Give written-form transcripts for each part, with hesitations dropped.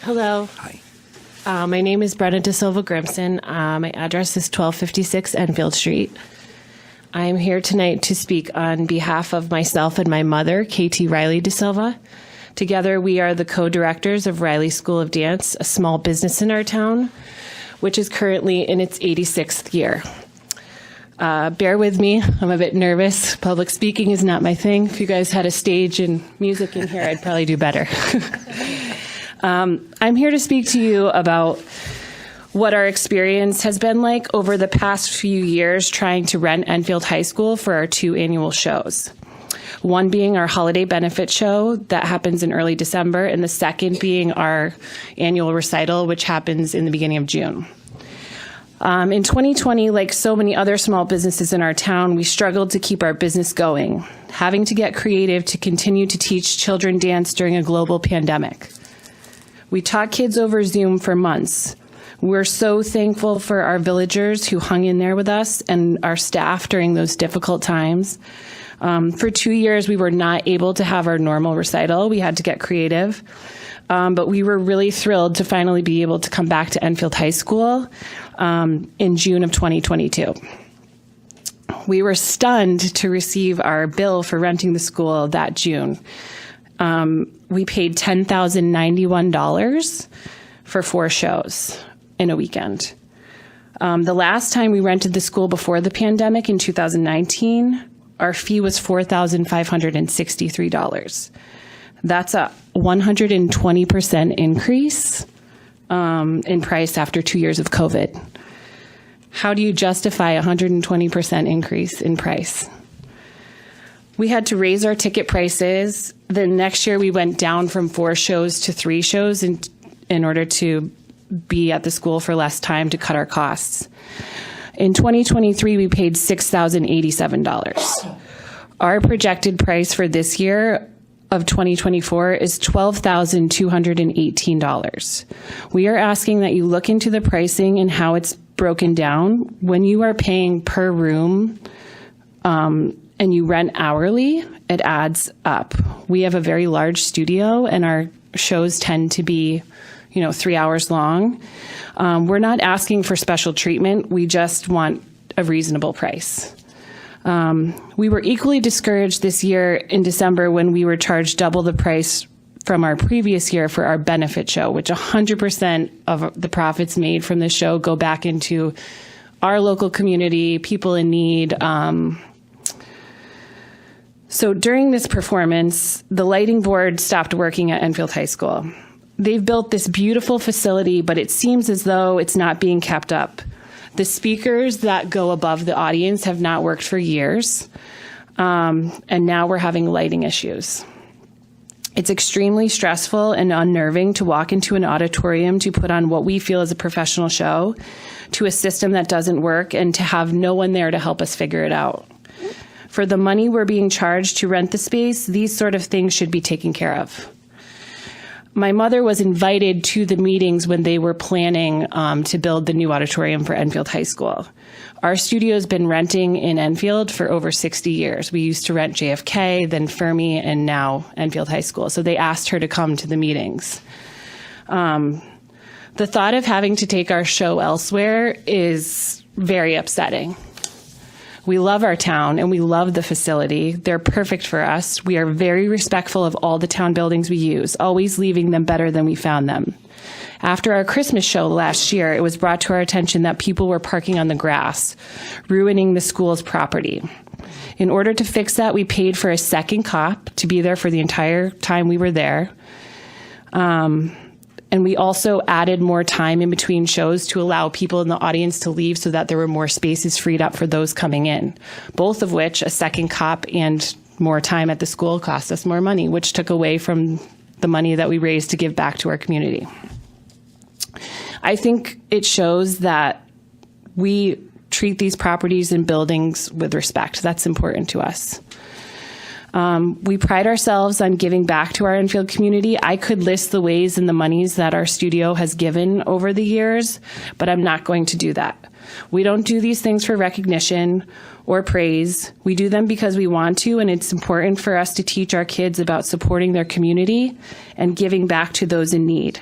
Hello. Hi. My name is Brenna De Silva Grimson. My address is 1256 Enfield Street. I am here tonight to speak on behalf of myself and my mother, Katie Riley De Silva. Together, we are the co-directors of Riley School of Dance, a small business in our town, which is currently in its 86th year. Bear with me, I'm a bit nervous. Public speaking is not my thing. If you guys had a stage and music in here, I'd probably do better. I'm here to speak to you about what our experience has been like over the past few years trying to rent Enfield High School for our 2 annual shows. One being our holiday benefit show that happens in early December, and the second being our annual recital, which happens in the beginning of June. In 2020, like so many other small businesses in our town, we struggled to keep our business going, having to get creative to continue to teach children dance during a global pandemic. We taught kids over Zoom for months. We're so thankful for our villagers who hung in there with us and our staff during those difficult times. For 2 years, we were not able to have our normal recital. We had to get creative. But we were really thrilled to finally be able to come back to Enfield High School in June of 2022. We were stunned to receive our bill for renting the school that June. We paid $10,091 for 4 shows in a weekend. The last time we rented the school before the pandemic in 2019, our fee was $4,563. That's a 120% increase in price after 2 years of COVID. How do you justify a 120% increase in price? We had to raise our ticket prices. The next year we went down from 4 shows to 3 shows in order to be at the school for less time to cut our costs. In 2023, we paid $6,087. Our projected price for this year of 2024 is $12,218. We are asking that you look into the pricing and how it's broken down. When you are paying per room and you rent hourly, it adds up. We have a very large studio and our shows tend to be 3 hours long. We're not asking for special treatment. We just want a reasonable price. We were equally discouraged this year in December when we were charged double the price from our previous year for our benefit show, which 100% of the profits made from the show go back into our local community, people in need. So during this performance, the lighting board stopped working at Enfield High School. They've built this beautiful facility, but it seems as though it's not being kept up. The speakers that go above the audience have not worked for years, and now we're having lighting issues. It's extremely stressful and unnerving to walk into an auditorium to put on what we feel is a professional show, to a system that doesn't work, and to have no one there to help us figure it out. For the money we're being charged to rent the space, these sort of things should be taken care of. My mother was invited to the meetings when they were planning to build the new auditorium for Enfield High School. Our studio's been renting in Enfield for over 60 years. We used to rent JFK, then Fermi, and now Enfield High School. So they asked her to come to the meetings. The thought of having to take our show elsewhere is very upsetting. We love our town and we love the facility. They're perfect for us. We are very respectful of all the town buildings we use, always leaving them better than we found them. After our Christmas show last year, it was brought to our attention that people were parking on the grass, ruining the school's property. In order to fix that, we paid for a second cop to be there for the entire time we were there. And we also added more time in between shows to allow people in the audience to leave so that there were more spaces freed up for those coming in, both of which, a second cop and more time at the school, cost us more money, which took away from the money that we raised to give back to our community. I think it shows that we treat these properties and buildings with respect. That's important to us. We pride ourselves on giving back to our Enfield community. I could list the ways and the monies that our studio has given over the years, but I'm not going to do that. We don't do these things for recognition or praise. We do them because we want to, and it's important for us to teach our kids about supporting their community and giving back to those in need.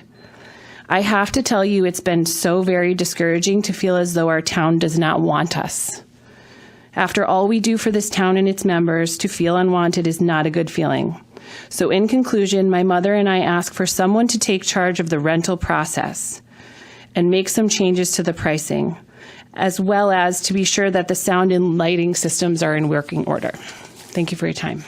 I have to tell you, it's been so very discouraging to feel as though our town does not want us. After all we do for this town and its members, to feel unwanted is not a good feeling. So in conclusion, my mother and I ask for someone to take charge of the rental process and make some changes to the pricing, as well as to be sure that the sound and lighting systems are in working order. Thank you for your time.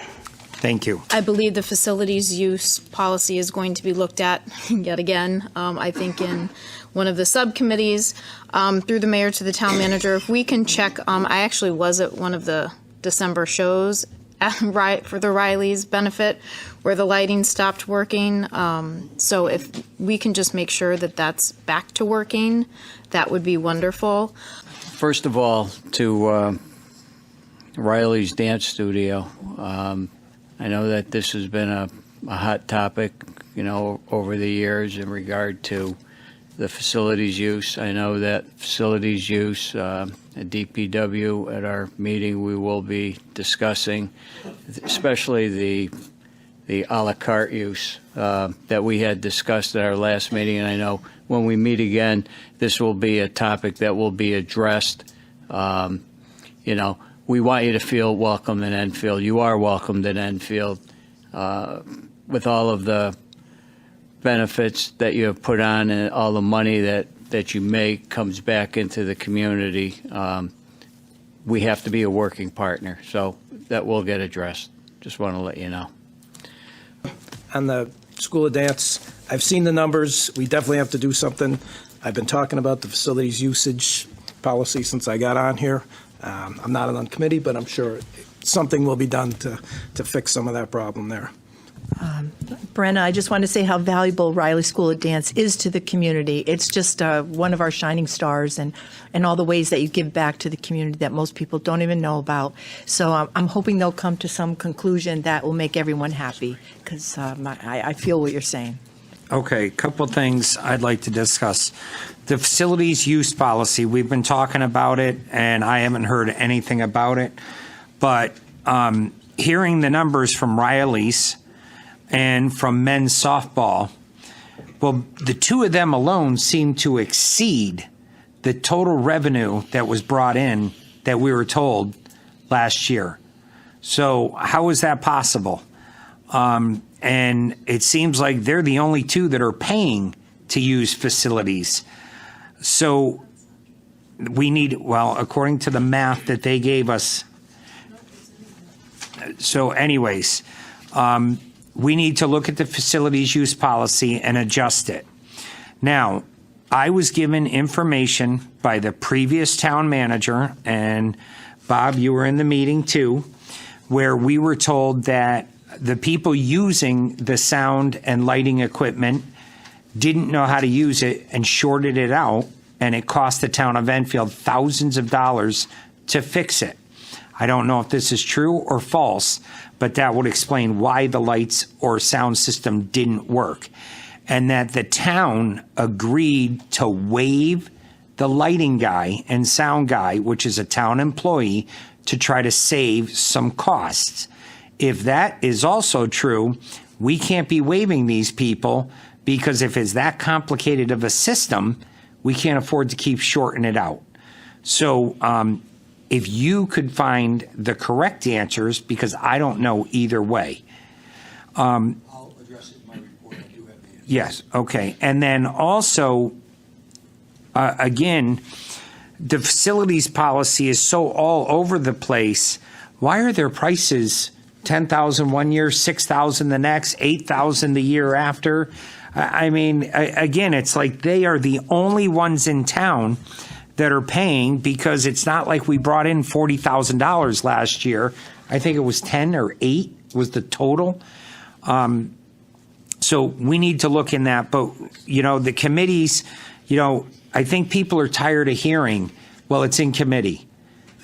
Thank you. I believe the facilities use policy is going to be looked at yet again. I think in one of the subcommittees through the mayor to the town manager. If we can check, I actually was at one of the December shows for the Riley's benefit where the lighting stopped working. So if we can just make sure that that's back to working, that would be wonderful. First of all, to Riley's Dance Studio. I know that this has been a hot topic, over the years in regard to the facilities use. I know that facilities use at DPW at our meeting we will be discussing, especially the a la carte use that we had discussed at our last meeting. And I know when we meet again, this will be a topic that will be addressed. We want you to feel welcome in Enfield. You are welcomed in Enfield with all of the benefits that you have put on and all the money that you make comes back into the community. We have to be a working partner, so that will get addressed. Just want to let you know. On the School of Dance, I've seen the numbers. We definitely have to do something. I've been talking about the facilities usage policy since I got on here. I'm not on the committee, but I'm sure something will be done to fix some of that problem there. Brenna, I just want to say how valuable Riley School of Dance is to the community. It's just one of our shining stars and all the ways that you give back to the community that most people don't even know about. So I'm hoping they'll come to some conclusion that will make everyone happy because I feel what you're saying. Okay, a couple things I'd like to discuss. The facilities use policy, we've been talking about it, and I haven't heard anything about it. But hearing the numbers from Riley's and from men's softball, well, the two of them alone seem to exceed the total revenue that was brought in that we were told last year. So how is that possible? And it seems like they're the only two that are paying to use facilities. So we need, well, according to the math that they gave us. So anyways, we need to look at the facilities use policy and adjust it. Now, I was given information by the previous town manager, and Bob, you were in the meeting too, where we were told that the people using the sound and lighting equipment didn't know how to use it and shorted it out, and it cost the town of Enfield thousands of dollars to fix it. I don't know if this is true or false, but that would explain why the lights or sound system didn't work. And that the town agreed to waive the lighting guy and sound guy, which is a town employee, to try to save some costs. If that is also true, we can't be waiving these people because if it's that complicated of a system, we can't afford to keep shorting it out. So if you could find the correct answers, because I don't know either way. I'll address it in my report. I do have the answer. Yes, okay. And then also, again, the facilities policy is so all over the place. Why are their prices $10,000 one year, $6,000 the next, $8,000 the year after? I mean, again, it's like they are the only ones in town that are paying, because it's not like we brought in $40,000 last year. I think it was 10 or 8 was the total. So we need to look in that. But, the committees, I think people are tired of hearing, well, it's in committee.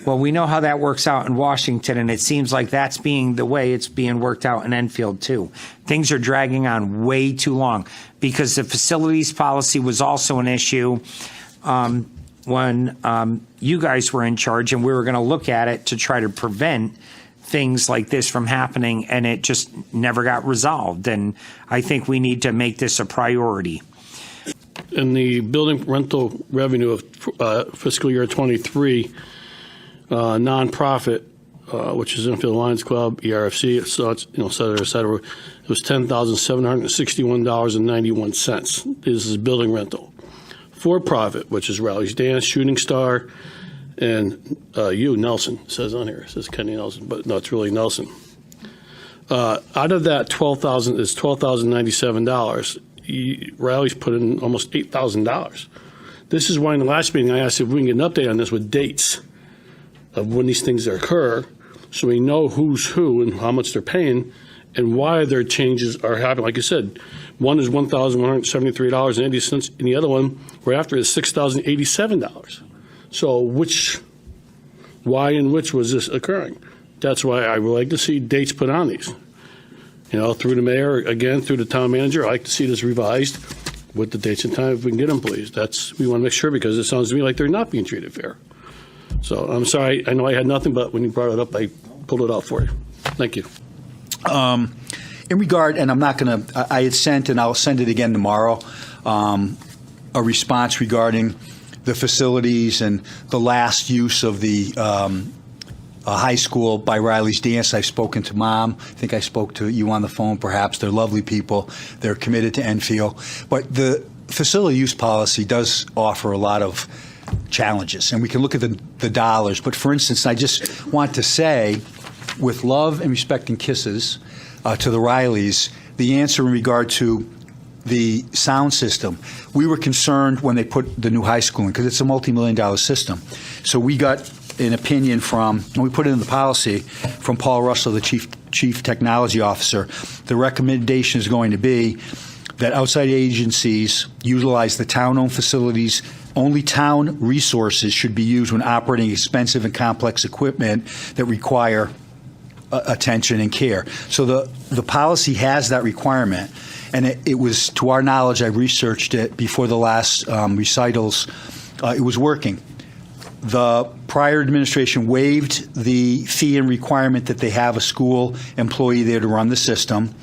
Well, we know how that works out in Washington, and it seems like that's being the way it's being worked out in Enfield, too. Things are dragging on way too long because the facilities policy was also an issue when you guys were in charge, and we were going to look at it to try to prevent things like this from happening, and it just never got resolved. And I think we need to make this a priority. in the building rental revenue of fiscal year 23, nonprofit, which is Enfield Lions Club, ERFC, so it's, et cetera, it was $10,761.91. This is building rental. For profit, which is Riley's Dance, Shooting Star, and Nelson, it says on here. It says Kenny Nelson, but no, it's really Nelson. Out of that $12,097. Riley's put in almost $8,000. This is why in the last meeting I asked if we can get an update on this with dates of when these things occur, so we know who's who and how much they're paying and why their changes are happening. Like I said, one is $1,173.80, and the other one we're after is $6,087. So why and which was this occurring? That's why I would like to see dates put on these. Through the mayor, again, through the town manager, I'd like to see this revised with the dates and time if we can get them, please. We want to make sure, because it sounds to me like they're not being treated fair. So I'm sorry. I know I had nothing, but when you brought it up, I pulled it out for you. Thank you. In regard, and I'm not going to, I had sent, and I'll send it again tomorrow, a response regarding the facilities and the last use of the high school by Riley's Dance. I've spoken to Mom. I think I spoke to you on the phone, perhaps. They're lovely people. They're committed to Enfield. But the facility use policy does offer a lot of challenges, and we can look at the dollars. But for instance, I just want to say, with love and respect and kisses to the Rileys, the answer in regard to the sound system, we were concerned when they put the new high school in, because it's a multi-million-dollar system. So we got an opinion from, and we put it in the policy, from Paul Russell, the chief technology officer. The recommendation is going to be that outside agencies utilize the town-owned facilities. Only town resources should be used when operating expensive and complex equipment that require attention and care. So the policy has that requirement, and it was, to our knowledge, I researched it before the last recitals, it was working. The prior administration waived the fee and requirement that they have a school employee there to run the system,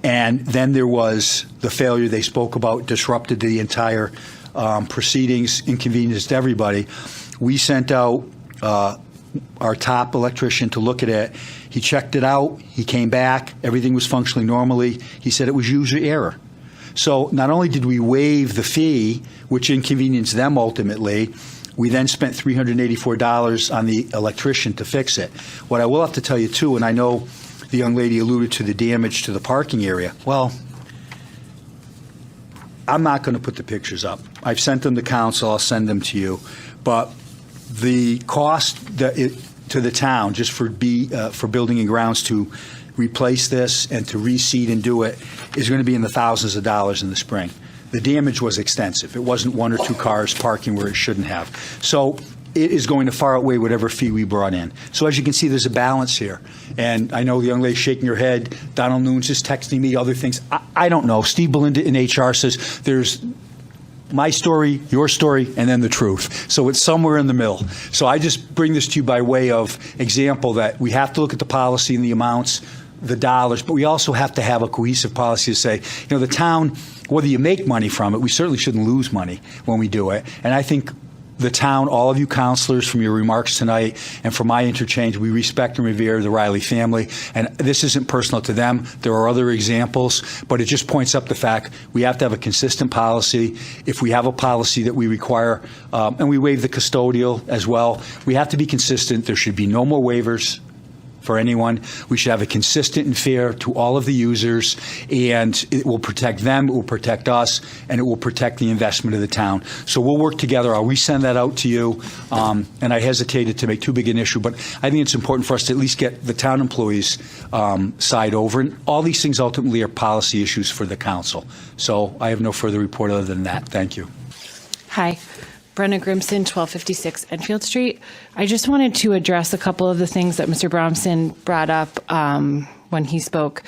and then there was the failure they spoke about, disrupted the entire proceedings, inconvenienced everybody. We sent out our top electrician to look at it. He checked it out. He came back. Everything was functioning normally. He said it was user error. So not only did we waive the fee, which inconvenienced them ultimately, we then spent $384 on the electrician to fix it. What I will have to tell you, too, and I know the young lady alluded to the damage to the parking area. Well, I'm not going to put the pictures up. I've sent them to council. I'll send them to you. But the cost to the town, just for building and grounds, to replace this and to reseed and do it, is going to be in the thousands of dollars in the spring. The damage was extensive. It wasn't one or two cars parking where it shouldn't have. So it is going to far outweigh whatever fee we brought in. So as you can see, there's a balance here. And I know the young lady shaking her head. Donald Noon's just texting me other things. I don't know. Steve Belinda in HR says there's my story, your story, and then the truth. So it's somewhere in the middle. So I just bring this to you by way of example that we have to look at the policy and the amounts, the dollars, but we also have to have a cohesive policy to say, the town, whether you make money from it, we certainly shouldn't lose money when we do it. And I think the town, all of you counselors, from your remarks tonight and from my interchange, we respect and revere the Riley family. And this isn't personal to them. There are other examples, but it just points up the fact we have to have a consistent policy. If we have a policy that we require, and we waive the custodial as well, we have to be consistent. There should be no more waivers for anyone. We should have a consistent and fair to all of the users, and it will protect them, it will protect us, and it will protect the investment of the town. So we'll work together. I'll resend that out to you, and I hesitated to make too big an issue, but I think it's important for us to at least get the town employees' side over, and all these things ultimately are policy issues for the council. So I have no further report other than that. Thank you. Hi. Brenna Grimson, 1256 Enfield Street. I just wanted to address a couple of the things that Mr. Bromson brought up when he spoke.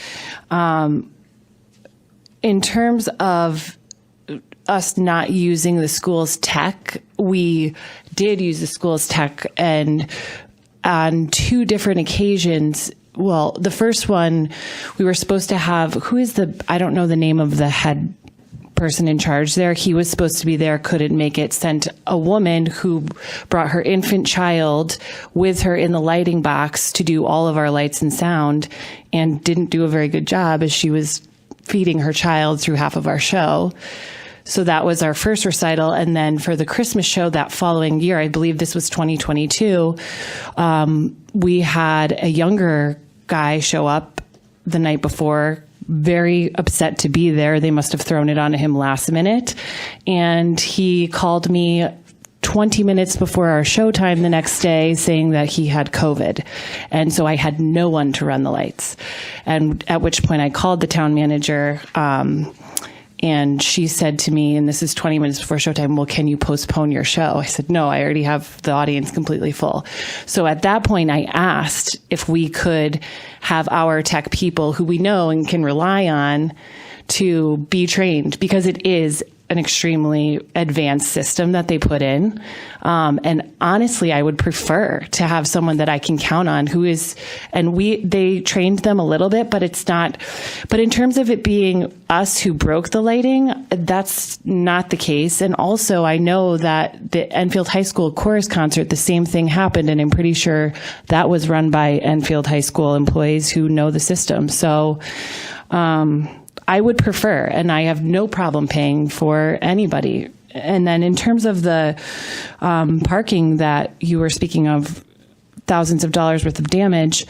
In terms of us not using the school's tech, we did use the school's tech, and on two different occasions. Well, the first one, we were supposed to have, I don't know the name of the head person in charge there. He was supposed to be there, couldn't make it, sent a woman who brought her infant child with her in the lighting box to do all of our lights and sound, and didn't do a very good job as she was feeding her child through half of our show. So that was our first recital. And then for the Christmas show that following year, I believe this was 2022, we had a younger guy show up the night before, very upset to be there. They must have thrown it on him last minute. And he called me 20 minutes before our showtime the next day saying that he had COVID. And so I had no one to run the lights. And at which point I called the town manager, and she said to me, and this is 20 minutes before showtime, well, can you postpone your show? I said, no, I already have the audience completely full. So at that point, I asked if we could have our tech people who we know and can rely on to be trained, because it is an extremely advanced system that they put in. And honestly, I would prefer to have someone that I can count on who is, and they trained them a little bit, but it's not, but in terms of it being us who broke the lighting, that's not the case. And also I know that the Enfield High School chorus concert, the same thing happened, and I'm pretty sure that was run by Enfield High School employees who know the system. So, I would prefer, and I have no problem paying for anybody. And then in terms of the parking that you were speaking of, thousands of dollars worth of damage,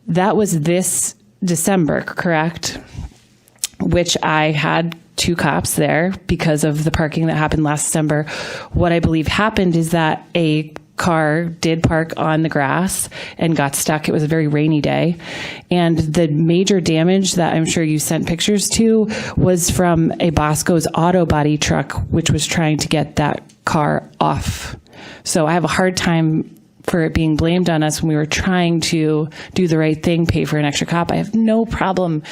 that was this December, correct? Which I had 2 cops there because of the parking that happened last December. What I believe happened is that a car did park on the grass and got stuck. It was a very rainy day. And the major damage that I'm sure you sent pictures to was from a Bosco's auto body truck, which was trying to get that car off. So I have a hard time for it being blamed on us when we were trying to do the right thing, pay for an extra cop. I have no problem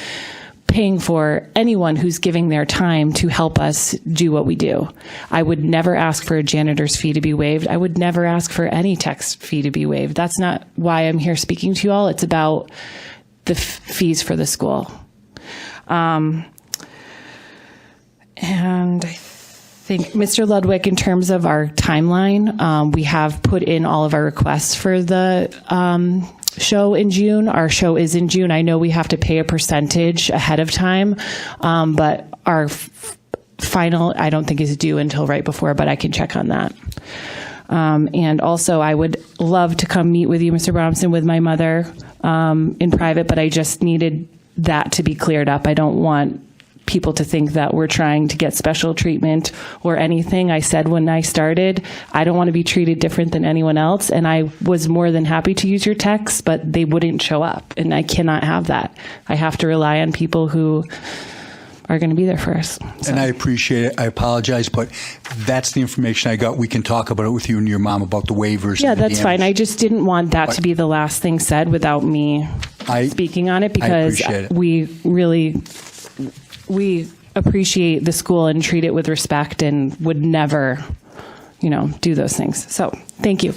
paying for anyone who's giving their time to help us do what we do. I would never ask for a janitor's fee to be waived. I would never ask for any tax fee to be waived. That's not why I'm here speaking to you all. It's about the fees for the school. And I think, Mr. Ludwig, in terms of our timeline, we have put in all of our requests for the show in June. Our show is in June. I know we have to pay a percentage ahead of time, but our final, I don't think is due until right before, but I can check on that. And also, I would love to come meet with you, Mr. Bromson, with my mother in private, but I just needed that to be cleared up. I don't want people to think that we're trying to get special treatment or anything. I said when I started, I don't want to be treated different than anyone else. And I was more than happy to use your texts, but they wouldn't show up. And I cannot have that. I have to rely on people who are going to be there for us. So. And I appreciate it. I apologize, but that's the information I got. We can talk about it with you and your mom about the waivers. Yeah, and the that's fine. I just didn't want that to be the last thing said without me speaking on it, because we appreciate the school and treat it with respect and would never, do those things. So thank you.